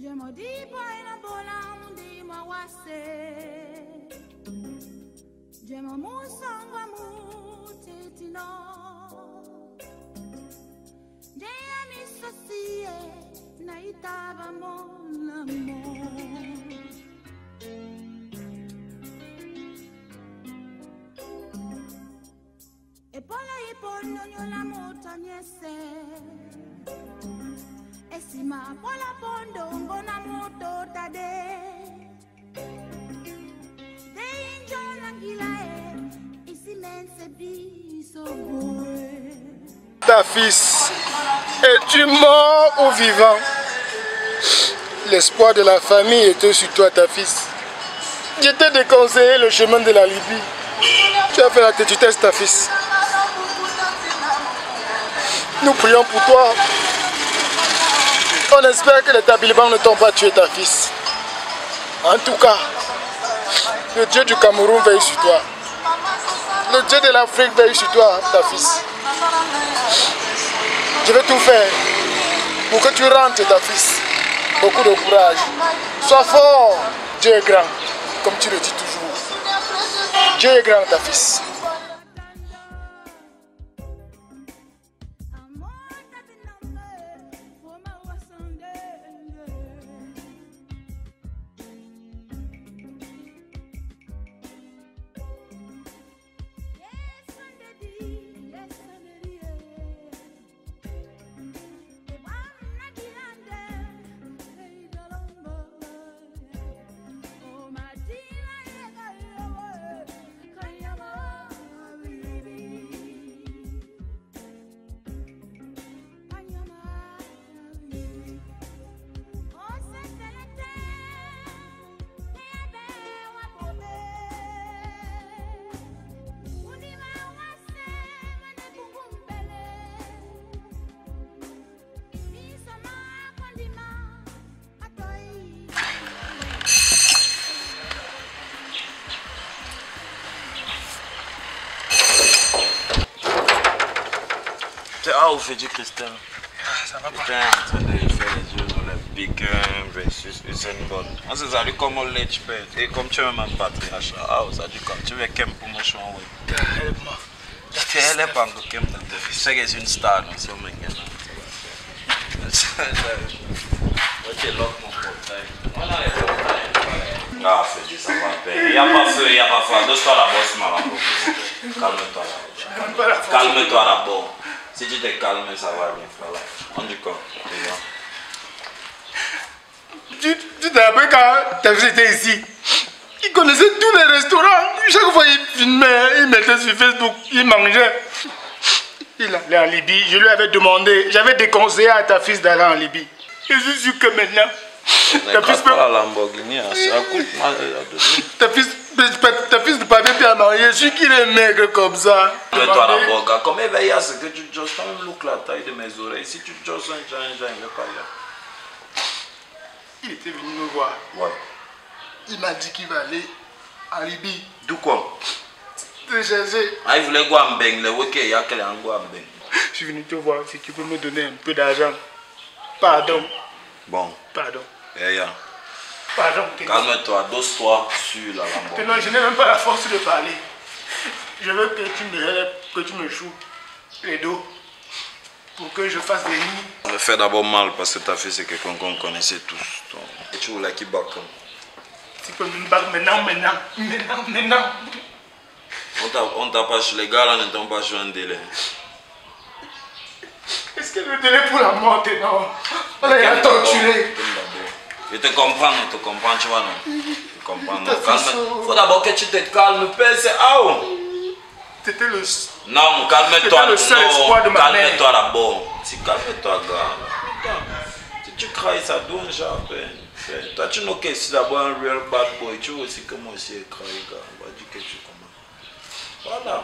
Je me dis pas une bonne dit ma wasse. Je me moussang wa moutetino. Je ami sosie na itaba mon amour. E poi lei poi la montagne se. E si ma poi la pondo una moto tade. De injola gilae e si mense biso boe. Ta fils, es-tu mort ou vivant? L'espoir de la famille était sur toi, ta fils. Je t'ai déconseillé le chemin de la Libye. Tu as fait la têtutesse, ta fils. Nous prions pour toi. On espère que les talibans ne t'ont pas tué, ta fils. En tout cas, le Dieu du Cameroun veille sur toi. Le Dieu de l'Afrique veille sur toi, ta fils. Je vais tout faire pour que tu rentres, ta fils. Beaucoup de courage. Sois fort. Dieu est grand, comme tu le dis toujours. Dieu est grand, ta fils. Ah, vous faites du Christian. Ça va pas. Putain, en train de faire les yeux dans le Big versus Usain Bolt. On s'est dit comment l'être pète. Et comme tu es même un patriarche, ah, ça dit comme tu veux qu'elle pour moi changer. Help-moi. Elle est pas encore qu'elle me fait. C'est que c'est une star, non, c'est un mec. Ok, lock mon portail. On a les portails. Ah, fais du ça va payer. Il n'y a pas feu, il n'y a pas feu. Donne-toi la bosse, mal. Calme-toi là. Calme-toi d'abord. Si tu te calmes, ça va bien, frère. On dit quoi? Tu te rappelles quand ta fille était ici? Il connaissait tous les restaurants. Chaque fois il filmait, il mettait sur Facebook, il mangeait. Il allait en Libye. Je lui avais demandé, j'avais déconseillé à ta fille d'aller en Libye. Je suis sûr que maintenant, ta fille peut... la Lamborghini, ça coûte mal. Ta fille ne peut pas bien marier. Je suis qu'il est maigre comme ça. Toi la boga, comme éveillé à ce que tu josses, quand même look la taille de mes oreilles. Si tu josses un genre, il ne veut pas y aller. Il était venu me voir. Ouais. Il m'a dit qu'il va aller en Libye. D'où quoi? Te chercher. Ah, il voulait quoi en beng, le week-end, il y a quel en beng. Je suis venu te voir si tu peux me donner un peu d'argent. Pardon. Bon. Pardon. Yeah. Pardon. Calme-toi, dose-toi sur la Lamborghini. Non, je n'ai même pas la force de parler. Je veux que tu me joues les dos pour que je fasse des nids. Ça me fait d'abord mal parce que ta fille c'est quelqu'un qu'on connaissait tous. Et tu voulais qu'il back comme. Tu peux me battre maintenant. On t'a pas chez les gars là, ne t'ont pas joué un délai. Est-ce que le délai pour la mort est non? On l'a torturé. Je te comprends, tu vois non? Je comprends, non. Calme. Faut d'abord que tu te calmes, père, c'est C'était le... Non, calme-toi. Le seul espoir de ma mère. Calme-toi d'abord. Si calme-toi, gars. Si tu cries, ça doit déjà peine. Toi, tu n'as que si d'abord un real bad boy. Tu veux aussi que moi aussi crie, gars. On va dire que tu commences. Voilà.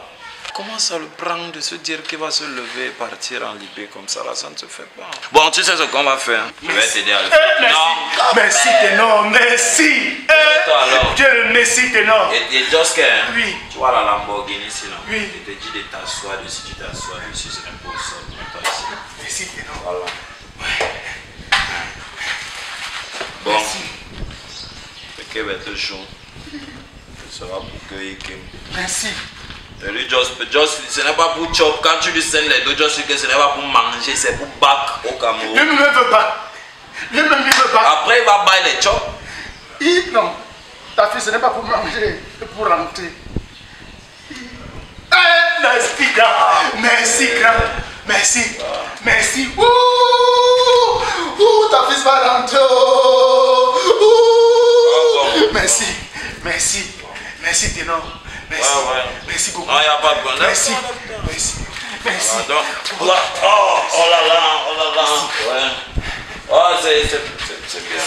Commence à le prendre de se dire qu'il va se lever et partir en Libye comme ça, là, ça ne se fait pas. Bon, tu sais ce qu'on va faire. Je vais t'aider à le faire. Non. Merci, Ténor, merci. Toi alors. Dieu le merci, Ténor. Et Josque, oui. Tu vois la Lamborghini ici, non? Oui. Je te dis de t'asseoir dessus, tu t'assois dessus, c'est un beau sol. Merci, Ténor. Voilà. Ouais. Bon. Ok, ben t'es chaud. Ce sera pour cueillir Kim. Merci. Et lui, ce n'est pas pour chop. Quand tu lui scènes les deux, just sais que ce n'est pas pour manger, c'est pour back au Cameroun. Lui-même ne veut pas. Lui-même ne veut pas. Après, il va bailler les chops. Non. Ta fille, ce n'est pas pour manger, c'est pour rentrer. Merci, grand. Merci, grand. Merci. Merci. Ta fille va rentrer. Merci. Merci. Merci, Ténor. Merci. Merci beaucoup. Non, il n'y a pas de problème. Merci. Merci. Merci. Oh là là. Ouais. Oh, c'est bien.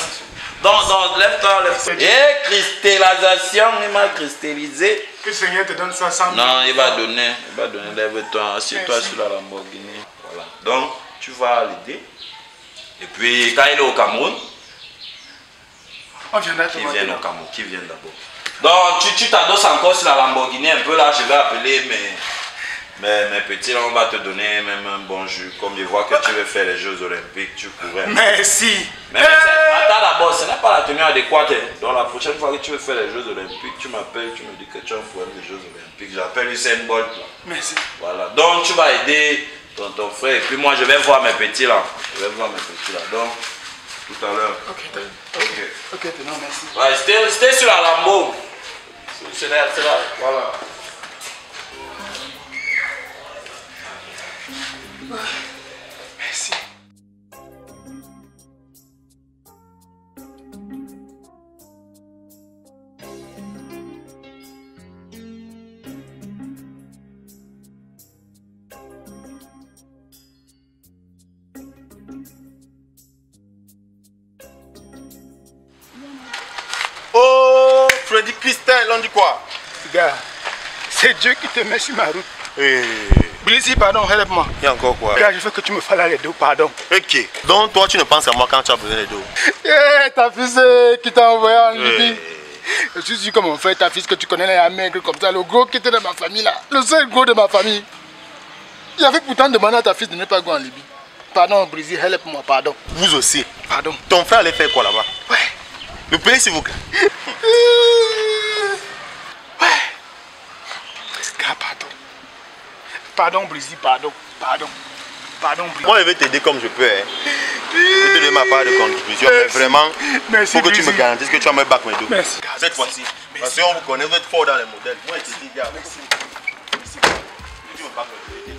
Donc, lève-toi. Et cristallisation, il m'a cristallisé. Que le Seigneur te donne ça sans. Non, il va donner. Lève-toi, assieds-toi sur la Lamborghini. Voilà. Donc, tu vas l'aider. Et puis, quand il est au Cameroun, on viendra qui vient au Cameroun, qui vient d'abord. Donc, tu t'adosses encore sur la Lamborghini un peu là. Je vais appeler mes petits là, on va te donner même un bon jus. Comme je vois que tu veux faire les Jeux Olympiques, tu pourrais. Merci. Mais attends d'abord, ce n'est pas la tenue adéquate. Donc la prochaine fois que tu veux faire les Jeux Olympiques, tu m'appelles, tu me dis que tu as un problème des Jeux Olympiques. J'appelle Usain Bolt. Merci. Voilà. Donc tu vas aider ton frère. Et puis moi je vais voir mes petits là. Donc tout à l'heure. Ok, non, merci. Ouais, c'était sur la Lambo. C'est là. Voilà. Merci. Oh, Freddy Christin, l'on dit quoi? Gars, c'est Dieu qui te met sur ma route. Hey. Blizzy, pardon, help-moi. Il y a encore quoi? Gars, je veux que tu me fasses les dos, pardon. Ok. Donc toi, tu ne penses à moi quand tu as besoin des dos? Ta fille qui t'a envoyé en Libye. Je suis sûr que mon frère, ta fille que tu connais là, est maigre comme ça, le gros qui était dans ma famille là, le seul gros de ma famille. Il avait pourtant demandé à ta fille de ne pas go en Libye. Pardon, Blizzy, help-moi, pardon. Vous aussi? Pardon. Ton frère allait faire quoi là-bas? Ouais. Le pays s'il vous plaît. Ouais. Gars, pardon. Pardon, Blizzy, pardon. Pardon, Blizzy. Moi, je vais t'aider comme je peux. Hein. Je vais te donner ma part de contribution. Mais vraiment, il faut que tu me garantisses que tu vas me battre mes dos. Merci. Cette fois-ci. Parce qu'on vous connaît, vous êtes fort dans les modèles. Moi, je te dis, gars. Merci. Tu me battes mes dos.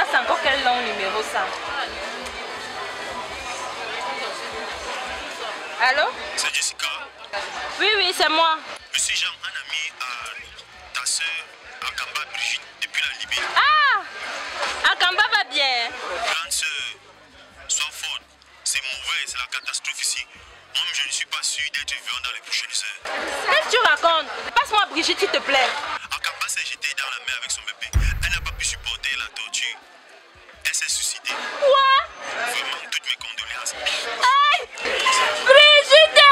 C'est encore quel long numéro ça? Allô? C'est Jessica. Oui, c'est moi. Je suis Jean, un ami à ta soeur Akamba Brigitte depuis la Libye. Ah! Akamba va bien. Grande soeur, sois forte. C'est mauvais, c'est la catastrophe ici. Moi, je ne suis pas sûr d'être vivant dans les prochaines heures. Qu'est-ce que tu racontes? Passe-moi Brigitte, s'il te plaît. Akamba s'est jetée dans la mer avec son bébé. Elle n'a pas pu supporter la torture. Elle s'est suicidée. Quoi? Vraiment, toutes mes condoléances. Aïe! Brigitte!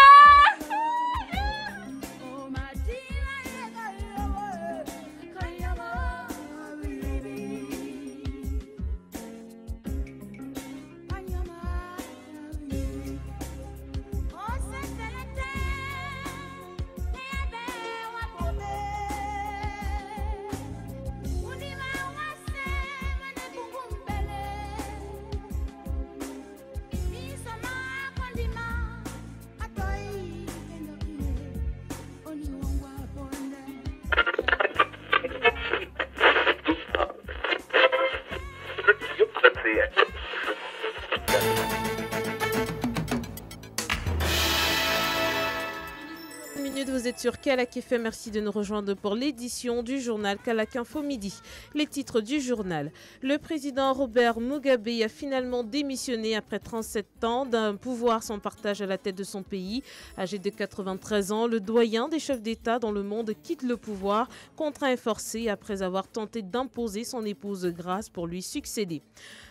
êtes sur Kalak FM, merci de nous rejoindre pour l'édition du journal Kalak Info Midi. Les titres du journal. Le président Robert Mugabe a finalement démissionné après 37 ans d'un pouvoir sans partage à la tête de son pays. Âgé de 93 ans, le doyen des chefs d'État dans le monde quitte le pouvoir, contraint et forcé après avoir tenté d'imposer son épouse Grace pour lui succéder.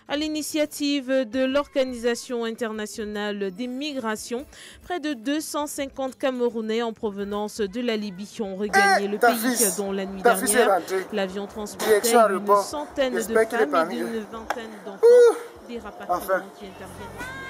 À l'initiative de l'Organisation internationale des migrations, près de 250 Camerounais en provenance de la Libye ont regagné le pays, dont la nuit dernière, l'avion transportait une centaine de femmes et d'une vingtaine d'enfants. Des rapatriements qui interviennent.